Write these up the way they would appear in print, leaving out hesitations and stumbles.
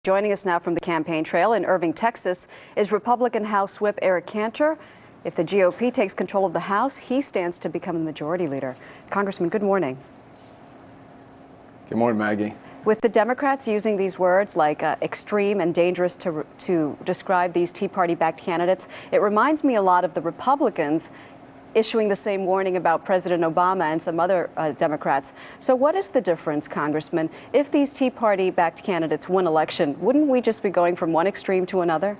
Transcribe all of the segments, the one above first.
Joining us now from the campaign trail in Irving, Texas, is Republican House Whip Eric Cantor. If the GOP takes control of the House, he stands to become the majority leader. Congressman, good morning. Good morning, Maggie. With the Democrats using these words like extreme and dangerous to describe these Tea Party-backed candidates, it reminds me a lot of the Republicans issuing the same warning about President Obama and some other Democrats. So what is the difference, Congressman? If these Tea Party-backed candidates win election, wouldn't we just be going from one extreme to another?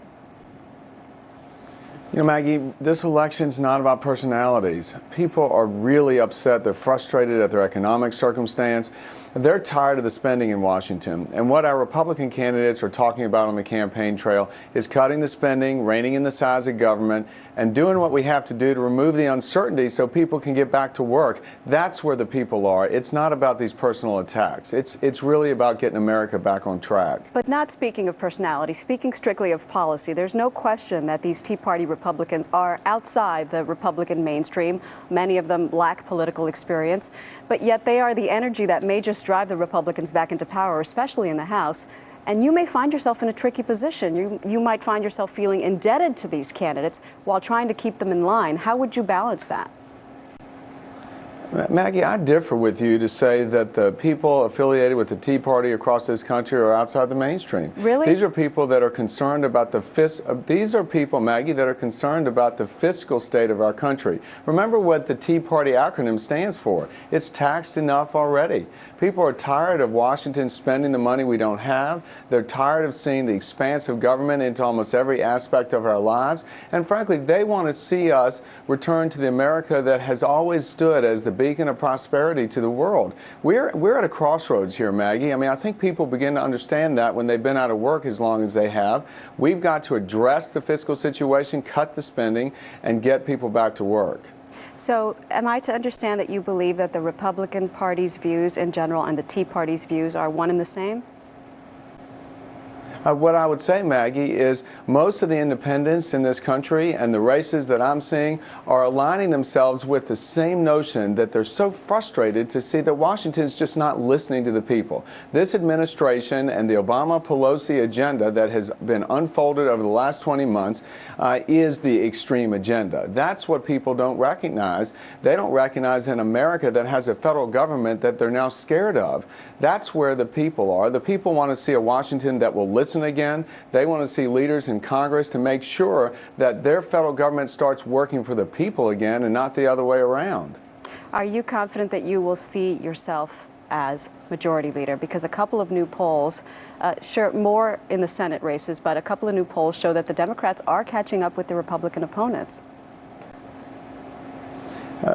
You know, Maggie, this election's not about personalities. People are really upset. They're frustrated at their economic circumstance. They're tired of the spending in Washington. And what our Republican candidates are talking about on the campaign trail is cutting the spending, reining in the size of government, and doing what we have to do to remove the uncertainty so people can get back to work. That's where the people are. It's not about these personal attacks. It's really about getting America back on track. But not speaking of personality, speaking strictly of policy, there's no question that these Tea Party Republicans are outside the Republican mainstream. Many of them lack political experience, but yet they are the energy that may just drive the Republicans back into power, especially in the House. And you may find yourself in a tricky position. You might find yourself feeling indebted to these candidates while trying to keep them in line. How would you balance that? Maggie, I differ with you to say that the people affiliated with the Tea Party across this country are outside the mainstream. Really? These are people that are concerned about these are people, Maggie, that are concerned about the fiscal state of our country. Remember what the Tea Party acronym stands for. It's taxed enough already. People are tired of Washington spending the money we don't have. They're tired of seeing the expanse of government into almost every aspect of our lives. And frankly, they want to see us return to the America that has always stood as the beacon of prosperity to the world. We're at a crossroads here, Maggie. I mean, I think people begin to understand that when they've been out of work as long as they have. We've got to address the fiscal situation, cut the spending, and get people back to work. So am I to understand that you believe that the Republican Party's views in general and the Tea Party's views are one and the same? What I would say, Maggie, is most of the independents in this country and the races that I'm seeing are aligning themselves with the same notion that they're so frustrated to see that Washington's just not listening to the people. This administration and the Obama-Pelosi agenda that has been unfolded over the last 20 months is the extreme agenda. That's what people don't recognize. They don't recognize an America that has a federal government that they're now scared of. That's where the people are. The people want to see a Washington that will listen again. They want to see leaders in Congress to make sure that their federal government starts working for the people again and not the other way around. Are you confident that you will see yourself as majority leader? Because a couple of new polls, sure, more in the Senate races, but a couple of new polls show that the Democrats are catching up with the Republican opponents.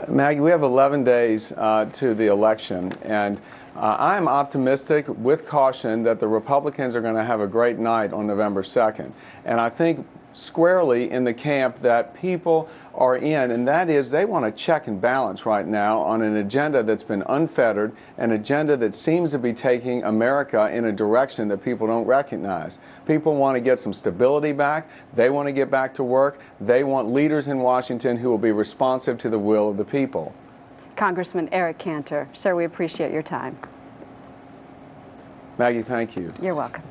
Maggie, we have 11 days to the election, and I'm optimistic with caution that the Republicans are going to have a great night on November 2nd. And I think squarely in the camp that people are in, and that is they want to check and balance right now on an agenda that's been unfettered, an agenda that seems to be taking America in a direction that people don't recognize. People want to get some stability back. They want to get back to work. They want leaders in Washington who will be responsive to the will of the people. Congressman Eric Cantor, sir, we appreciate your time. Maggie, thank you. You're welcome.